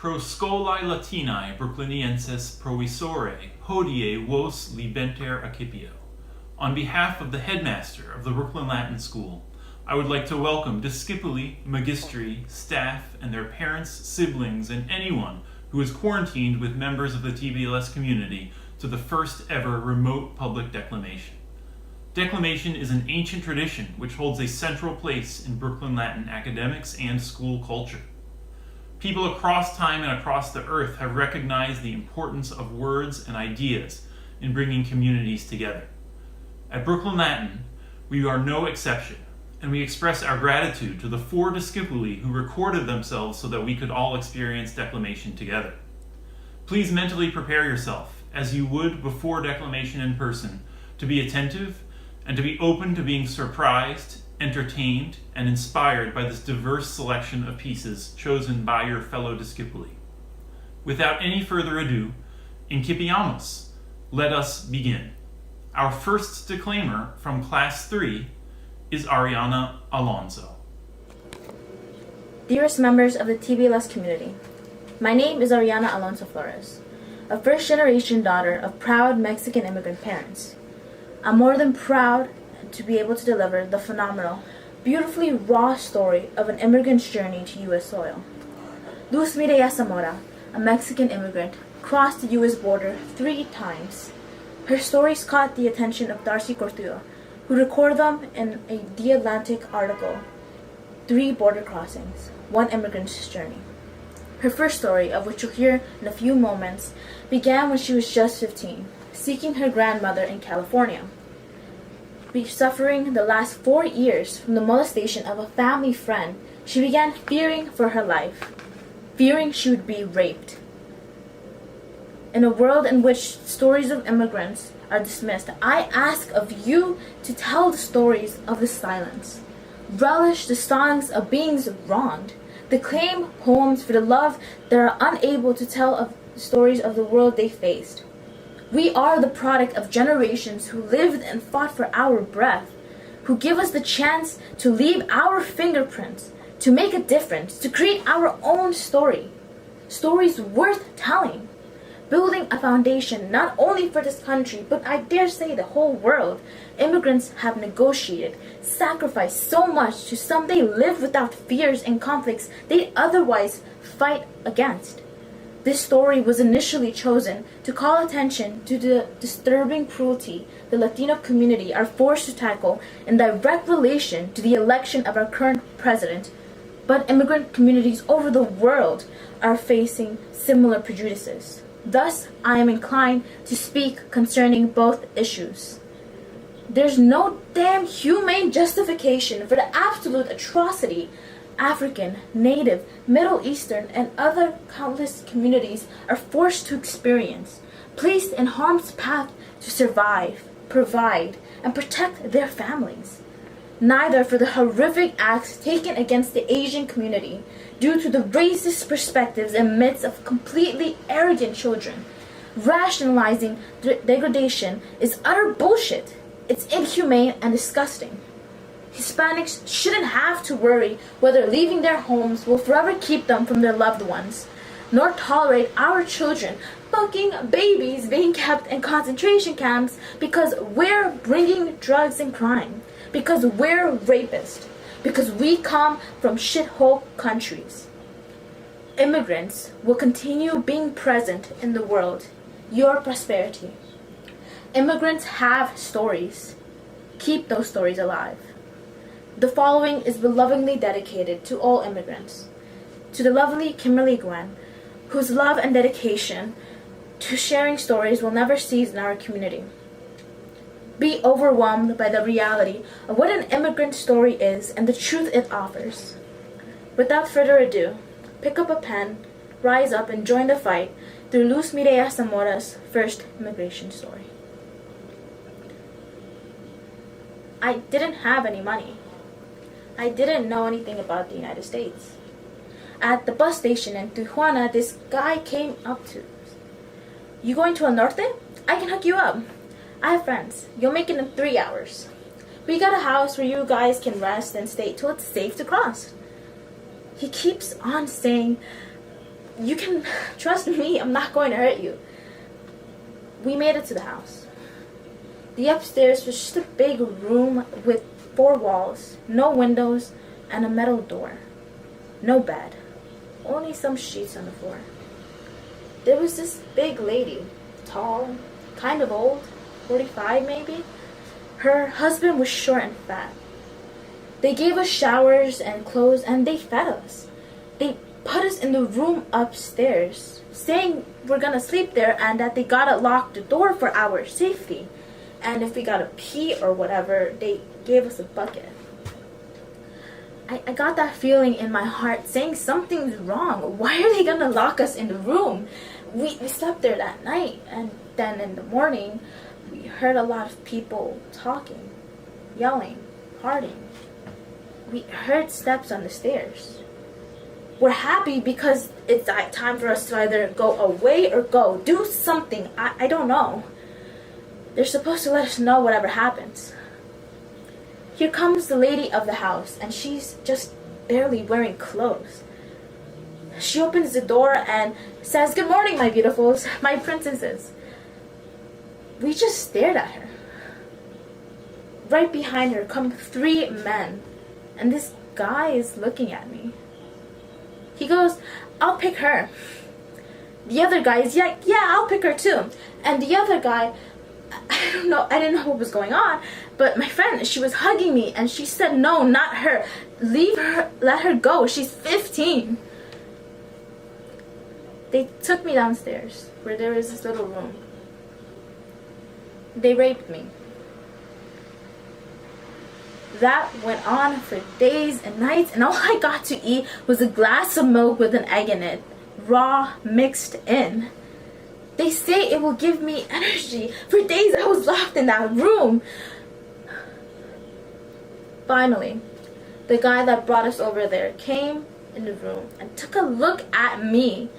pro scholae Latinae Brooklynienses provisore hodie vos libenter accipio. On behalf of the headmaster of the Brooklyn Latin School, I would like to welcome discipuli, magistri, staff, and their parents, siblings, and anyone who is quarantined with members of the TBLS community to the first ever remote public declamation. Declamation is an ancient tradition which holds a central place in Brooklyn Latin academics and school culture. People across time and across the earth have recognized the importance of words and ideas in bringing communities together. At Brooklyn Latin, we are no exception, and we express our gratitude to the 4 discipuli who recorded themselves so that we could all experience declamation together. Please mentally prepare yourself, as you would before declamation in person, to be attentive and to be open to being surprised, entertained, and inspired by this diverse selection of pieces chosen by your fellow discipuli. Without any further ado, incipiamos, let us begin. Our first declaimer from Class 3 is Ariana Alonso. Dearest members of the TBLS community, my name is Ariana Alonso Flores, a first-generation daughter of proud Mexican immigrant parents. I'm more than proud to be able to deliver the phenomenal, beautifully raw story of an immigrant's journey to U.S. soil. Luz Mirella Zimora, a Mexican immigrant, crossed the U.S. border 3 times. Her stories caught the attention of Darcy Corteo, who recorded them in a The Atlantic article, 3 Border Crossings, One Immigrant's Journey. Her first story, of which you'll hear in a few moments, began when she was just 15, seeking her grandmother in California. Suffering the last 4 years from the molestation of a family friend, she began fearing for her life, fearing she would be raped. In a world in which stories of immigrants are dismissed, I ask of you to tell the stories of the silence. Relish the songs of beings wronged. Declaim poems for the love that are unable to tell of stories of the world they faced. We are the product of generations who lived and fought for our breath, who give us the chance to leave our fingerprints, to make a difference, to create our own story. Stories worth telling. Building a foundation not only for this country, but I dare say the whole world. Immigrants have negotiated, sacrificed so much to someday live without fears and conflicts they'd otherwise fight against. This story was initially chosen to call attention to the disturbing cruelty the Latino community are forced to tackle in direct relation to the election of our current president, but immigrant communities over the world are facing similar prejudices. Thus, I am inclined to speak concerning both issues. There's no damn humane justification for the absolute atrocity African, Native, Middle Eastern, and other countless communities are forced to experience, placed in harm's path to survive, provide, and protect their families. Neither for the horrific acts taken against the Asian community due to the racist perspectives in midst of completely arrogant children. Rationalizing degradation is utter bullshit. It's inhumane and disgusting. Hispanics shouldn't have to worry whether leaving their homes will forever keep them from their loved ones, nor tolerate our children, fucking babies, being kept in concentration camps because we're bringing drugs and crime, because we're rapists, because we come from shithole countries. Immigrants will continue being present in the world, your prosperity. Immigrants have stories. Keep those stories alive. The following is belovingly dedicated to all immigrants. To the lovely Kimberly Gwen, whose love and dedication to sharing stories will never cease in our community. Be overwhelmed by the reality of what an immigrant story is and the truth it offers. Without further ado, pick up a pen, rise up, and join the fight through Luz Mirella Zimora's first immigration story. I didn't have any money. I didn't know anything about the United States. At the bus station in Tijuana, this guy came up to us. You going to El Norte? I can hook you up. I have friends. You'll make it in 3 hours. We got a house where you guys can rest and stay till it's safe to cross. He keeps on saying, You can trust me, I'm not going to hurt you. We made it to the house. The upstairs was just a big room with 4 walls, no windows, and a metal door. No bed, only some sheets on the floor. There was this big lady, tall, kind of old, 45 maybe. Her husband was short and fat. They gave us showers and clothes, and they fed us. They put us in the room upstairs, saying we're gonna sleep there and that they gotta lock the door for our safety. And if we gotta pee or whatever, they gave us a bucket. I got that feeling in my heart saying something's wrong. Why are they gonna lock us in the room? We slept there that night, and then in the morning we heard a lot of people talking, yelling, partying. We heard steps on the stairs. We're happy because it's time for us to either go away or go. Do something. I don't know. They're supposed to let us know whatever happens. Here comes the lady of the house, and she's just barely wearing clothes. She opens the door and says, "Good morning, my beautifuls, my princesses." We just stared at her. Right behind her come 3 men, and this guy is looking at me. He goes, "I'll pick her." The other guy is, yeah, I'll pick her too. And the other guy, I don't know, I didn't know what was going on, but my friend, she was hugging me, and she said, "No, not her. Leave her, let her go. She's 15. They took me downstairs, where there was this little room. They raped me. That went on for days and nights, and all I got to eat was a glass of milk with an egg in it, raw, mixed in. They say it will give me energy. For days I was locked in that room. Finally, the guy that brought us over there came in the room and took a look at me.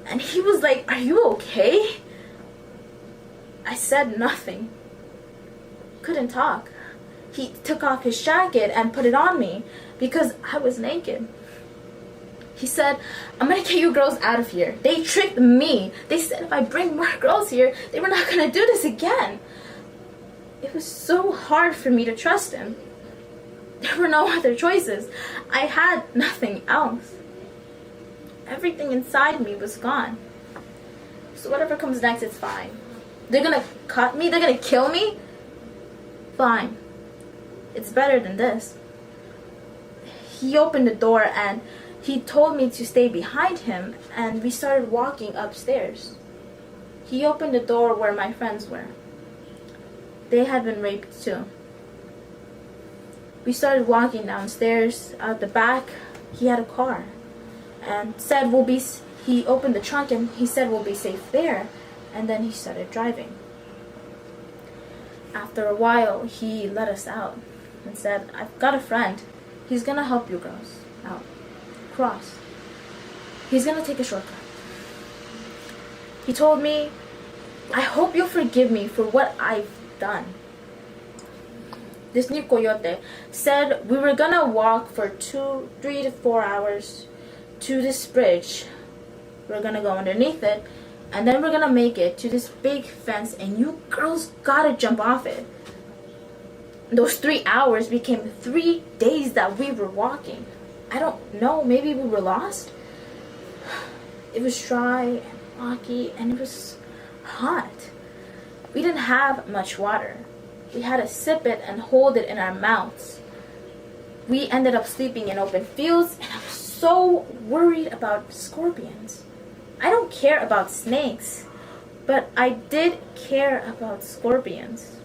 And he was like, "Are you okay?" I said nothing. Couldn't talk. He took off his jacket and put it on me because I was naked. He said, "I'm gonna get you girls out of here. They tricked me. They said if I bring more girls here, they were not gonna do this again." It was so hard for me to trust him. There were no other choices. I had nothing else. Everything inside me was gone. So whatever comes next, it's fine. They're gonna cut me? They're gonna kill me? Fine. It's better than this. He opened the door and he told me to stay behind him, and we started walking upstairs. He opened the door where my friends were. They had been raped too. We started walking downstairs. Out the back, he had a car and said he opened the trunk and he said we'll be safe there, and then he started driving. After a while, he let us out and said, "I've got a friend. He's gonna help you girls out. Cross. He's gonna take a shortcut." He told me, "I hope you'll forgive me for what I've done." This new coyote said we were gonna walk for 3 to 4 hours to this bridge. We're gonna go underneath it, and then we're gonna make it to this big fence, and you girls gotta jump off it. Those 3 hours became 3 days that we were walking. I don't know, maybe we were lost? It was dry and rocky, and it was hot. We didn't have much water. We had to sip it and hold it in our mouths. We ended up sleeping in open fields, and I was so worried about scorpions. I don't care about snakes, but I did care about scorpions.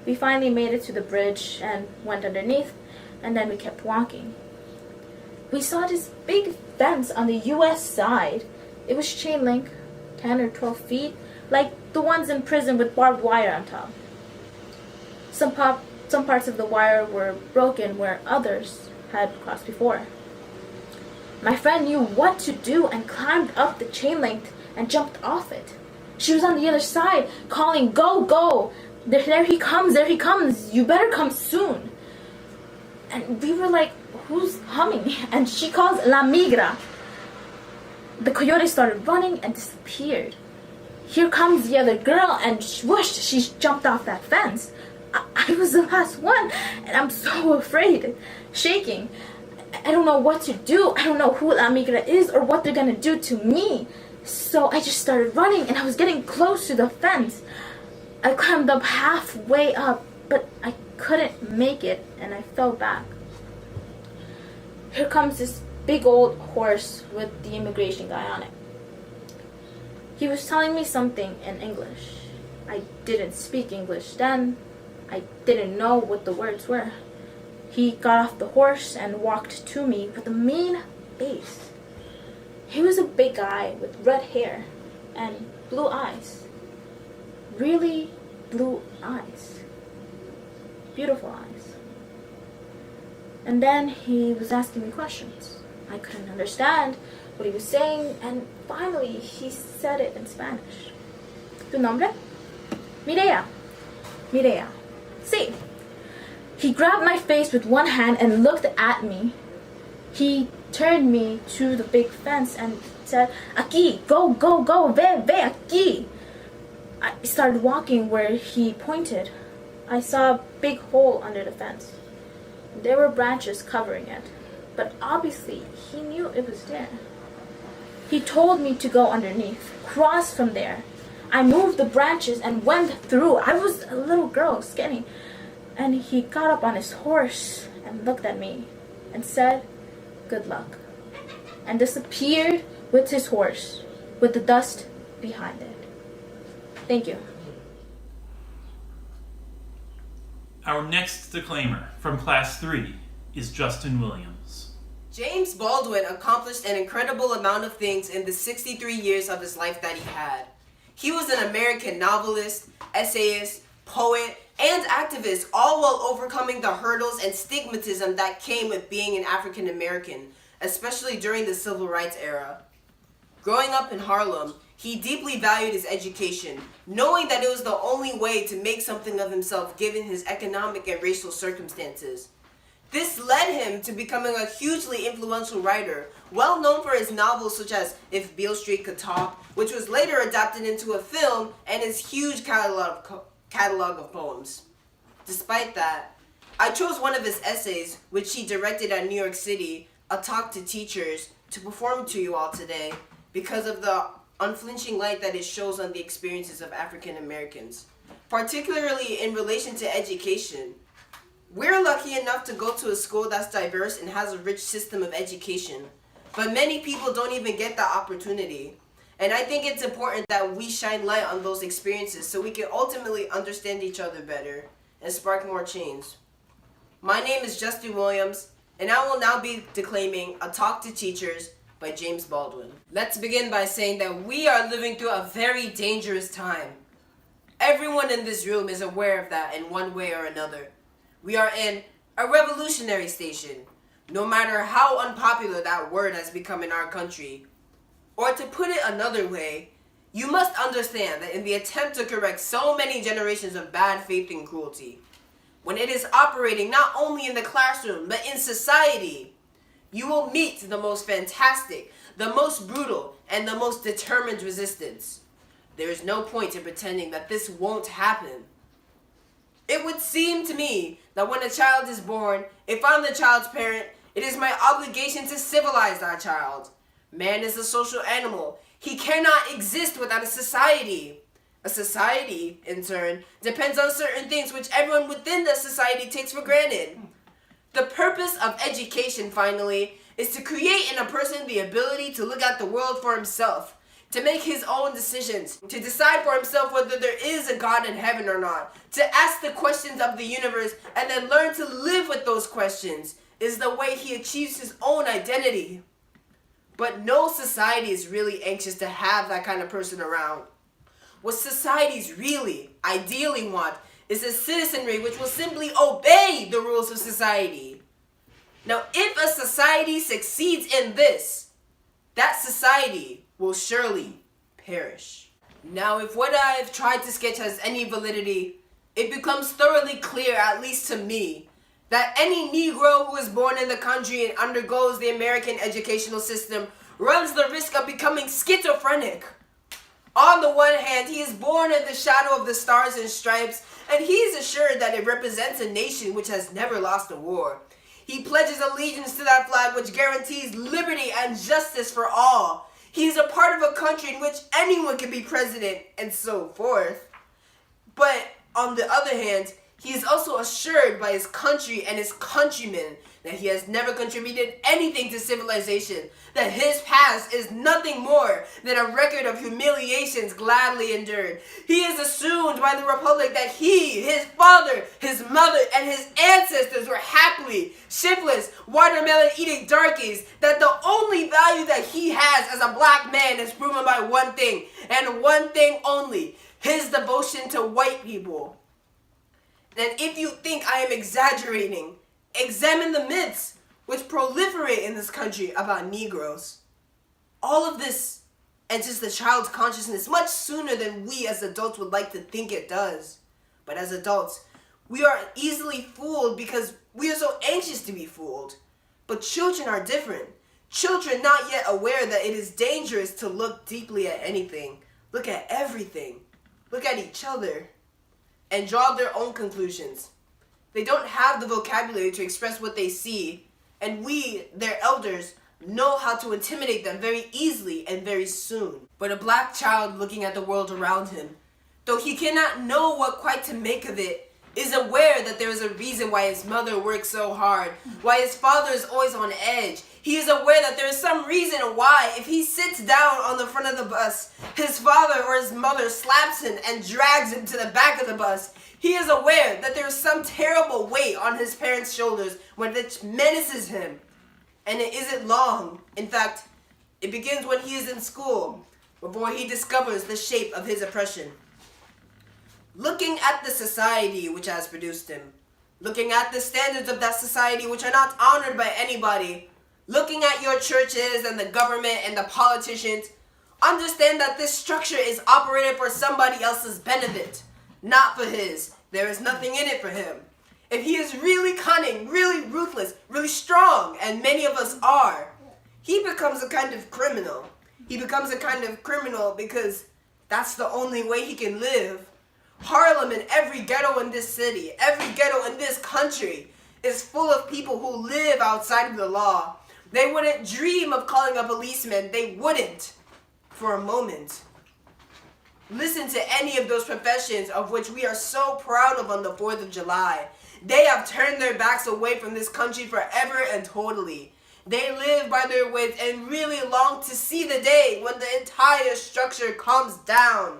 We finally made it to the bridge and went underneath, and then we kept walking. We saw this big fence on the US side. It was chain link, 10 or 12 feet, like the ones in prison with barbed wire on top. Some parts of the wire were broken where others had crossed before. My friend knew what to do and climbed up the chain link and jumped off it. She was on the other side calling, "Go, go! There he comes, there he comes! You better come soon!" And we were like, "Who's coming?" And she calls La Migra. The coyote started running and disappeared. Here comes the other girl, and whoosh, she's jumped off that fence. I was the last one, and I'm so afraid, shaking. I don't know what to do. I don't know who La Migra is or what they're gonna do to me. So I just started running, and I was getting close to the fence. I climbed up halfway up, but I couldn't make it, and I fell back. Here comes this big old horse with the immigration guy on it. He was telling me something in English. I didn't speak English then. I didn't know what the words were. He got off the horse and walked to me with a mean face. He was a big guy with red hair and blue eyes. Really blue eyes. Beautiful eyes. And then he was asking me questions. I couldn't understand what he was saying, and finally he said it in Spanish. ¿Tu nombre? Mirella. Mirella. Sí. He grabbed my face with one hand and looked at me. He turned me to the big fence and said, Aquí, go, go, go, ve, aquí. I started walking where he pointed. I saw a big hole under the fence. There were branches covering it, but obviously he knew it was there. He told me to go underneath, cross from there. I moved the branches and went through. I was a little girl, skinny. And he got up on his horse and looked at me and said, good luck, and disappeared with his horse, with the dust behind it. Thank you. Our next declaimer from Class 3 is Justin Williams. James Baldwin accomplished an incredible amount of things in the 63 years of his life that he had. He was an American novelist, essayist, poet, and activist, all while overcoming the hurdles and stigmatism that came with being an African American, especially during the Civil Rights era. Growing up in Harlem, he deeply valued his education, knowing that it was the only way to make something of himself given his economic and racial circumstances. This led him to becoming a hugely influential writer, well known for his novels such as If Beale Street Could Talk, which was later adapted into a film, and his huge catalog of poems. Despite that, I chose one of his essays, which he directed at New York City, A Talk to Teachers, to perform to you all today because of the unflinching light that it shows on the experiences of African Americans, particularly in relation to education. We're lucky enough to go to a school that's diverse and has a rich system of education, but many people don't even get that opportunity. And I think it's important that we shine light on those experiences so we can ultimately understand each other better and spark more change. My name is Justin Williams, and I will now be declaiming A Talk to Teachers by James Baldwin. Let's begin by saying that we are living through a very dangerous time. Everyone in this room is aware of that in one way or another. We are in a revolutionary station, no matter how unpopular that word has become in our country. Or to put it another way, you must understand that in the attempt to correct so many generations of bad faith and cruelty, when it is operating not only in the classroom, but in society, you will meet the most fantastic, the most brutal, and the most determined resistance. There is no point in pretending that this won't happen. It would seem to me that when a child is born, if I'm the child's parent, it is my obligation to civilize that child. Man is a social animal. He cannot exist without a society. A society, in turn, depends on certain things which everyone within the society takes for granted. The purpose of education, finally, is to create in a person the ability to look at the world for himself, to make his own decisions, to decide for himself whether there is a God in heaven or not, to ask the questions of the universe and then learn to live with those questions is the way he achieves his own identity. But no society is really anxious to have that kind of person around. What societies really, ideally want is a citizenry which will simply obey the rules of society. Now, if a society succeeds in this, that society will surely perish. Now, if what I have tried to sketch has any validity, it becomes thoroughly clear, at least to me, that any Negro who is born in the country and undergoes the American educational system runs the risk of becoming schizophrenic. On the one hand, he is born in the shadow of the stars and stripes, and he is assured that it represents a nation which has never lost a war. He pledges allegiance to that flag which guarantees liberty and justice for all. He is a part of a country in which anyone can be president, and so forth. But on the other hand, he is also assured by his country and his countrymen that he has never contributed anything to civilization, that his past is nothing more than a record of humiliations gladly endured. He is assumed by the Republic that he, his father, his mother, and his ancestors were happily, shiftless, watermelon-eating darkies, that the only value that he has as a black man is proven by one thing, and one thing only, his devotion to white people. And if you think I am exaggerating, examine the myths which proliferate in this country about Negroes. All of this enters the child's consciousness much sooner than we as adults would like to think it does. But as adults, we are easily fooled because we are so anxious to be fooled. But children are different. Children not yet aware that it is dangerous to look deeply at anything, look at everything, look at each other, and draw their own conclusions. They don't have the vocabulary to express what they see, and we, their elders, know how to intimidate them very easily and very soon. But a black child looking at the world around him, though he cannot know what quite to make of it, is aware that there is a reason why his mother works so hard, why his father is always on edge. He is aware that there is some reason why, if he sits down on the front of the bus, his father or his mother slaps him and drags him to the back of the bus. He is aware that there is some terrible weight on his parents' shoulders when it menaces him. And it isn't long. In fact, it begins when he is in school, before he discovers the shape of his oppression. Looking at the society which has produced him, looking at the standards of that society which are not honored by anybody, looking at your churches and the government and the politicians, understand that this structure is operated for somebody else's benefit, not for his. There is nothing in it for him. If he is really cunning, really ruthless, really strong, and many of us are, he becomes a kind of criminal. He becomes a kind of criminal because that's the only way he can live. Harlem and every ghetto in this city, every ghetto in this country is full of people who live outside of the law. They wouldn't dream of calling a policeman. They wouldn't for a moment. Listen to any of those professions of which we are so proud of on the 4th of July. They have turned their backs away from this country forever and totally. They live by their wits and really long to see the day when the entire structure comes down.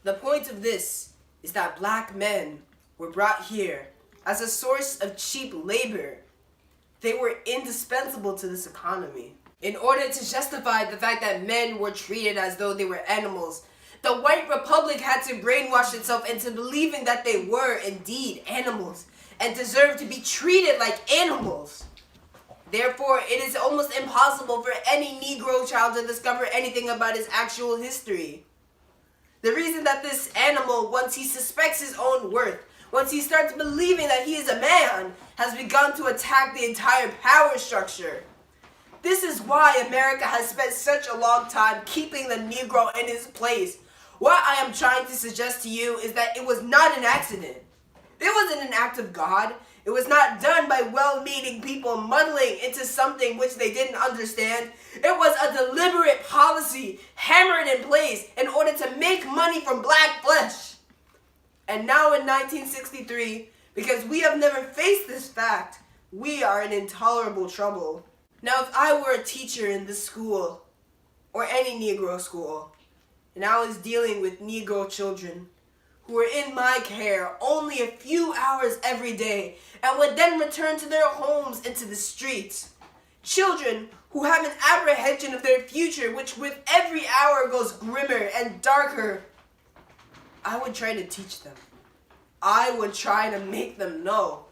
The point of this is that black men were brought here as a source of cheap labor. They were indispensable to this economy. In order to justify the fact that men were treated as though they were animals, the white republic had to brainwash itself into believing that they were indeed animals and deserved to be treated like animals. Therefore, it is almost impossible for any Negro child to discover anything about his actual history. The reason that this animal, once he suspects his own worth, once he starts believing that he is a man, has begun to attack the entire power structure. This is why America has spent such a long time keeping the Negro in his place. What I am trying to suggest to you is that it was not an accident. It wasn't an act of God. It was not done by well-meaning people muddling into something which they didn't understand. It was a deliberate policy hammered in place in order to make money from black flesh. And now in 1963, because we have never faced this fact, we are in intolerable trouble. Now, if I were a teacher in this school, or any Negro school, and I was dealing with Negro children who were in my care only a few hours every day and would then return to their homes and to the streets, children who have an apprehension of their future which with every hour goes grimmer and darker, I would try to teach them. I would try to make them know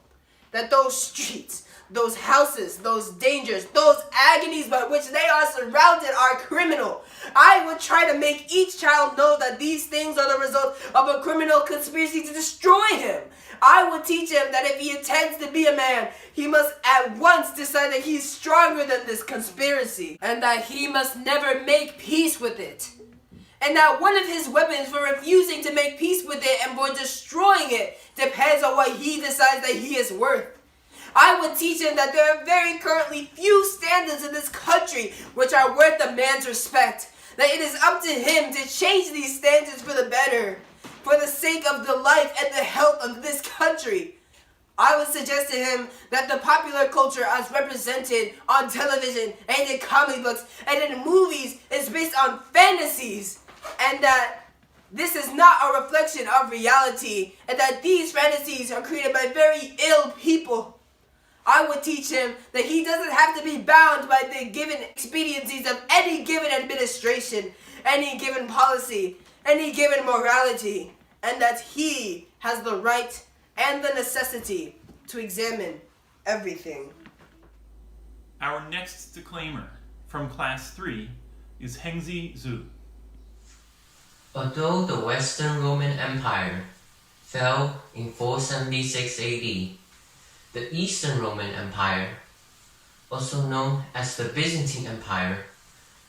that those streets, those houses, those dangers, those agonies by which they are surrounded are criminal. I would try to make each child know that these things are the result of a criminal conspiracy to destroy him. I would teach him that if he intends to be a man, he must at once decide that he's stronger than this conspiracy, and that he must never make peace with it. And that one of his weapons for refusing to make peace with it and for destroying it depends on what he decides that he is worth. I would teach him that there are very currently few standards in this country which are worth a man's respect. That it is up to him to change these standards for the better, for the sake of the life and the health of this country. I would suggest to him that the popular culture as represented on television and in comic books and in movies is based on fantasies, and that this is not a reflection of reality, and that these fantasies are created by very ill people. I would teach him that he doesn't have to be bound by the given expediencies of any given administration, any given policy, any given morality, and that he has the right and the necessity to examine everything. Our next declaimer from Class 3 is Hengzi Zhu. Although the Western Roman Empire fell in 476 AD, the Eastern Roman Empire, also known as the Byzantine Empire,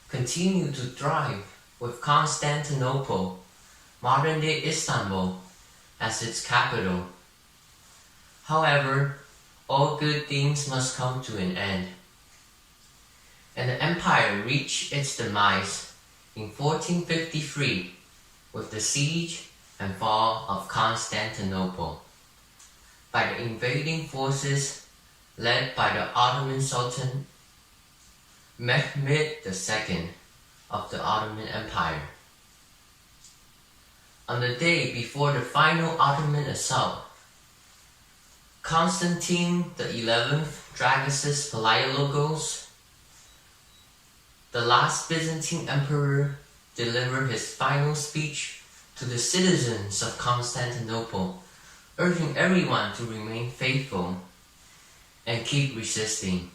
continued to thrive with Constantinople, modern-day Istanbul, as its capital. However, all good things must come to an end, and the empire reached its demise in 1453 with the siege and fall of Constantinople by the invading forces led by the Ottoman Sultan Mehmed II of the Ottoman Empire. On the day before the final Ottoman assault, Constantine XI Dragus Palaiologos, the last Byzantine emperor, delivered his final speech to the citizens of Constantinople, urging everyone to remain faithful and keep resisting.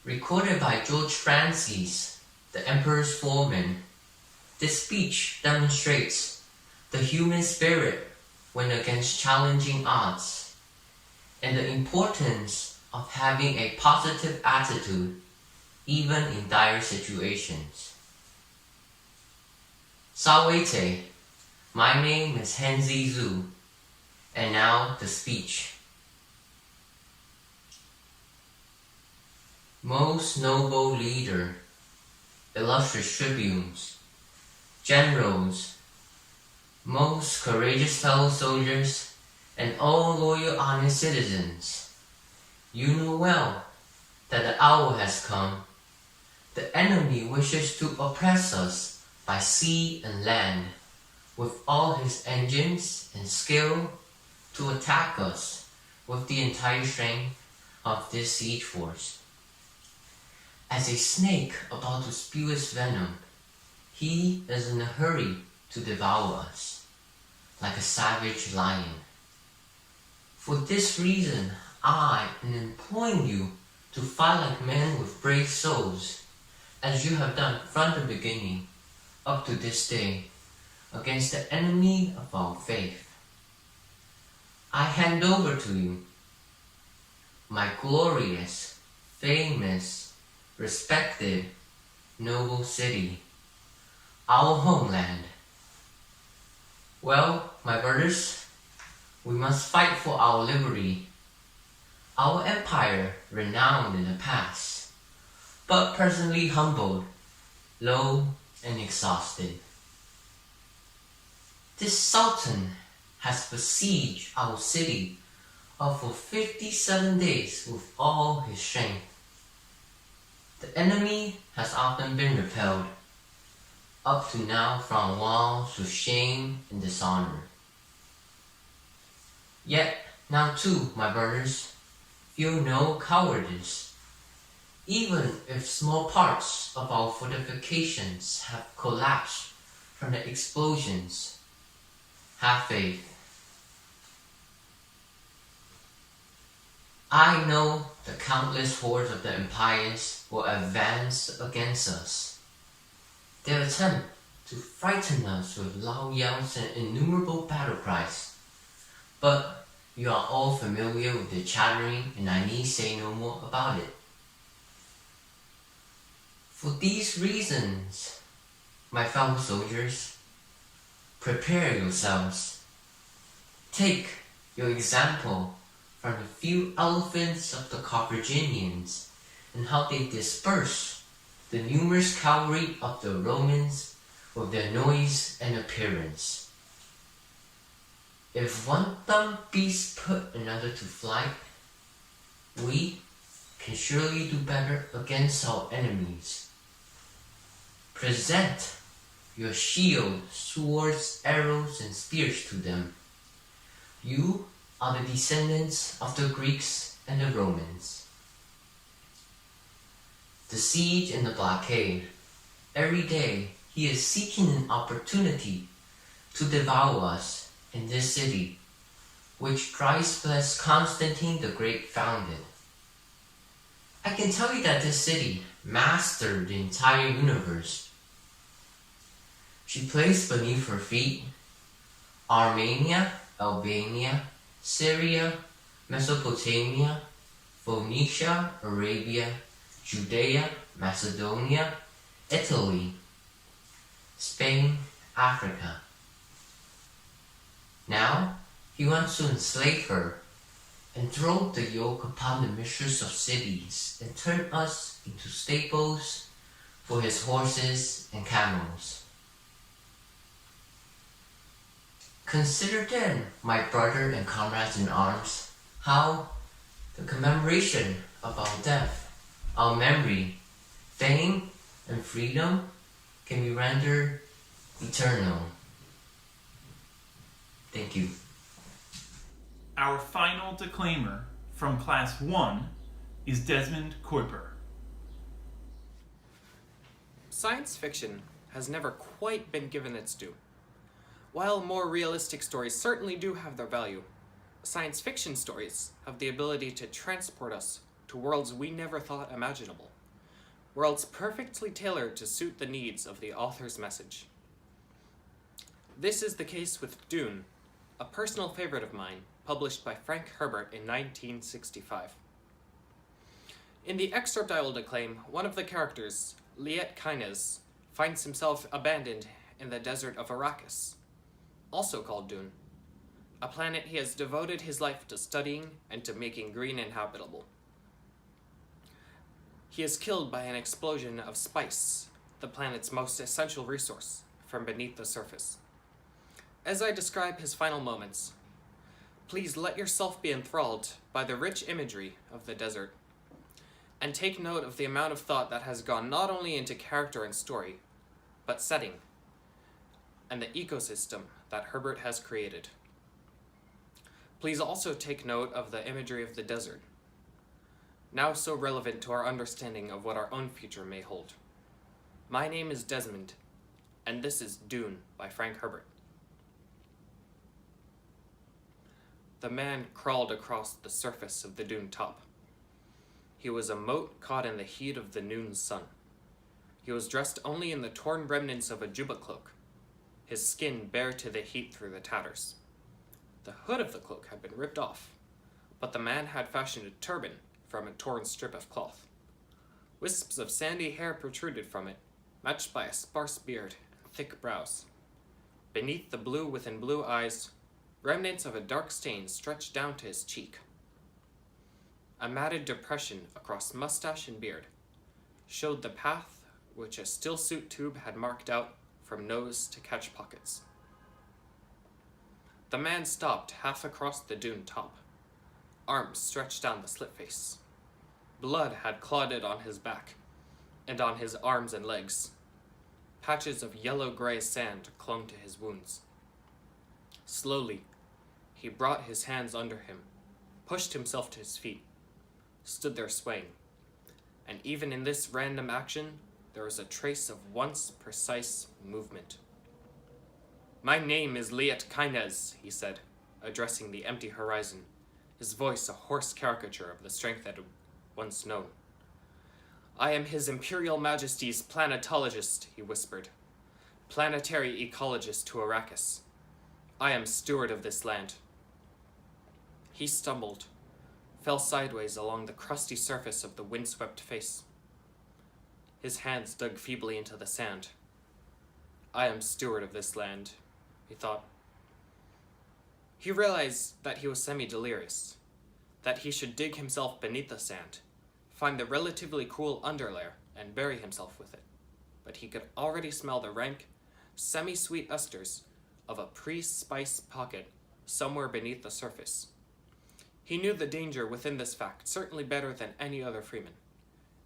Recorded by George Francis, the emperor's foreman, this speech demonstrates the human spirit when against challenging odds, and the importance of having a positive attitude even in dire situations. Salwete, my name is Hengzi Zhu, and now the speech. Most noble leader, illustrious tribunes, generals, most courageous fellow soldiers, and all loyal honest citizens, you know well that the hour has come. The enemy wishes to oppress us by sea and land, with all his engines and skill to attack us with the entire strength of this siege force. As a snake about to spew its venom, he is in a hurry to devour us, like a savage lion. For this reason, I am imploring you to fight like men with brave souls, as you have done from the beginning up to this day, against the enemy of our faith. I hand over to you my glorious, famous, respected, noble city, our homeland. Well, my brothers, we must fight for our liberty. Our empire, renowned in the past, but presently humbled, low, and exhausted. This Sultan has besieged our city for 57 days with all his strength. The enemy has often been repelled, up to now from walls with shame and dishonor. Yet now too, my brothers, feel no cowardice. Even if small parts of our fortifications have collapsed from the explosions, have faith. I know the countless hordes of the empires will advance against us. They'll attempt to frighten us with loud yells and innumerable battle cries. But you are all familiar with their chattering, and I need say no more about it. For these reasons, my fellow soldiers, prepare yourselves. Take your example from the few elephants of the Carthaginians and how they disperse the numerous cavalry of the Romans with their noise and appearance. If one dumb beast put another to flight, we can surely do better against our enemies. Present your shield, swords, arrows, and spears to them. You are the descendants of the Greeks and the Romans. The siege and the blockade. Every day he is seeking an opportunity to devour us in this city, which Christ blessed Constantine the Great founded. I can tell you that this city mastered the entire universe. She placed beneath her feet Armenia, Albania, Syria, Mesopotamia, Phoenicia, Arabia, Judea, Macedonia, Italy, Spain, Africa. Now he wants to enslave her and throw the yoke upon the mistress of cities and turn us into staples for his horses and camels. Consider then, my brother and comrades in arms, how the commemoration of our death, our memory, fame, and freedom can be rendered eternal. Thank you. Our final declaimer from Class 1 is Desmond Kuiper. Science fiction has never quite been given its due. While more realistic stories certainly do have their value, science fiction stories have the ability to transport us to worlds we never thought imaginable. Worlds perfectly tailored to suit the needs of the author's message. This is the case with Dune, a personal favorite of mine, published by Frank Herbert in 1965. In the excerpt I will declaim, one of the characters, Liet Kynes, finds himself abandoned in the desert of Arrakis, also called Dune, a planet he has devoted his life to studying and to making green and habitable. He is killed by an explosion of spice, the planet's most essential resource, from beneath the surface. As I describe his final moments, please let yourself be enthralled by the rich imagery of the desert, and take note of the amount of thought that has gone not only into character and story, but setting, and the ecosystem that Herbert has created. Please also take note of the imagery of the desert, now so relevant to our understanding of what our own future may hold. My name is Desmond, and this is Dune by Frank Herbert. The man crawled across the surface of the dune top. He was a mote caught in the heat of the noon sun. He was dressed only in the torn remnants of a juba cloak, his skin bare to the heat through the tatters. The hood of the cloak had been ripped off, but the man had fashioned a turban from a torn strip of cloth. Wisps of sandy hair protruded from it, matched by a sparse beard and thick brows. Beneath the blue within blue eyes, remnants of a dark stain stretched down to his cheek. A matted depression across mustache and beard showed the path which a stillsuit tube had marked out from nose to catch pockets. The man stopped half across the dune top, arms stretched down the slit face. Blood had clotted on his back and on his arms and legs. Patches of yellow-gray sand clung to his wounds. Slowly, he brought his hands under him, pushed himself to his feet, stood there swaying, and even in this random action, there was a trace of once precise movement. "My name is Liet Kynes," he said, addressing the empty horizon, his voice a hoarse caricature of the strength that had once known. "I am His Imperial Majesty's planetologist," he whispered. "Planetary ecologist to Arrakis. I am steward of this land." He stumbled, fell sideways along the crusty surface of the windswept face. His hands dug feebly into the sand. "I am steward of this land," he thought. He realized that he was semi-delirious, that he should dig himself beneath the sand, find the relatively cool underlayer, and bury himself with it. But he could already smell the rank, semi-sweet esters of a pre-spice pocket somewhere beneath the surface. He knew the danger within this fact certainly better than any other freeman.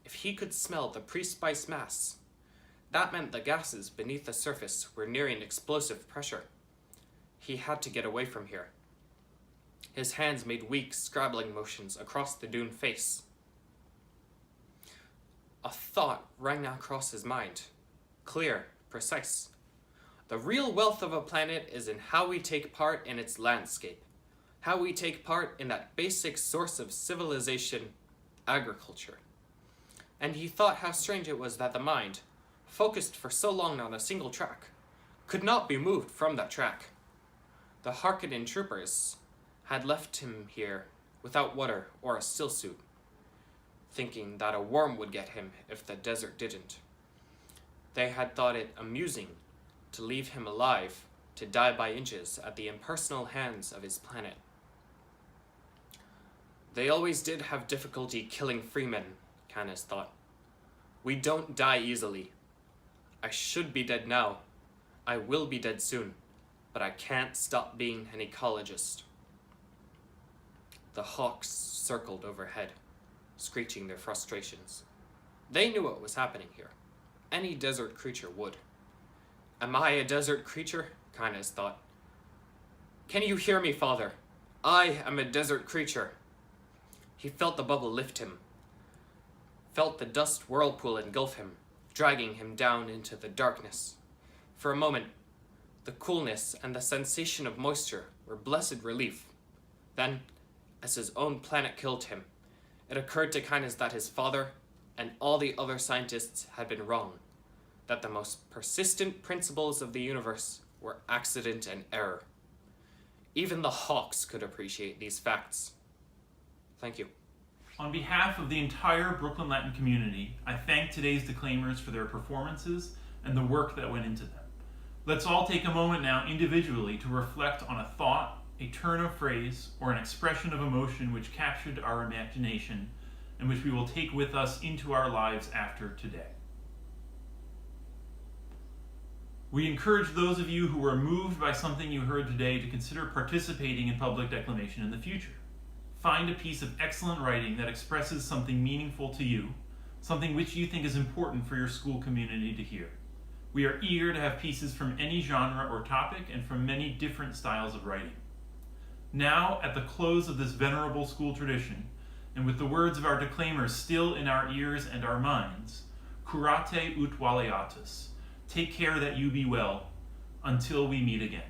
If he could smell the pre-spice mass, that meant the gases beneath the surface were nearing explosive pressure. He had to get away from here. His hands made weak, scrabbling motions across the Dune face. A thought rang across his mind, clear, precise. The real wealth of a planet is in how we take part in its landscape, how we take part in that basic source of civilization, agriculture. And he thought how strange it was that the mind, focused for so long on a single track, could not be moved from that track. The Harkonnen troopers had left him here without water or a still suit, thinking that a worm would get him if the desert didn't. They had thought it amusing to leave him alive to die by inches at the impersonal hands of his planet. They always did have difficulty killing freemen, Canis thought. We don't die easily. I should be dead now. I will be dead soon, but I can't stop being an ecologist. The hawks circled overhead, screeching their frustrations. They knew what was happening here. Any desert creature would. Am I a desert creature? Canis thought. Can you hear me, Father? I am a desert creature. He felt the bubble lift him, felt the dust whirlpool engulf him, dragging him down into the darkness. For a moment, the coolness and the sensation of moisture were blessed relief. Then, as his own planet killed him, it occurred to Canis that his father and all the other scientists had been wrong, that the most persistent principles of the universe were accident and error. Even the hawks could appreciate these facts. Thank you. On behalf of the entire Brooklyn Latin community, I thank today's declaimers for their performances and the work that went into them. Let's all take a moment now individually to reflect on a thought, a turn of phrase, or an expression of emotion which captured our imagination and which we will take with us into our lives after today. We encourage those of you who were moved by something you heard today to consider participating in public declamation in the future. Find a piece of excellent writing that expresses something meaningful to you, something which you think is important for your school community to hear. We are eager to have pieces from any genre or topic and from many different styles of writing. Now, at the close of this venerable school tradition, and with the words of our declaimers still in our ears and our minds, curate ut valeatus, take care that you be well, until we meet again.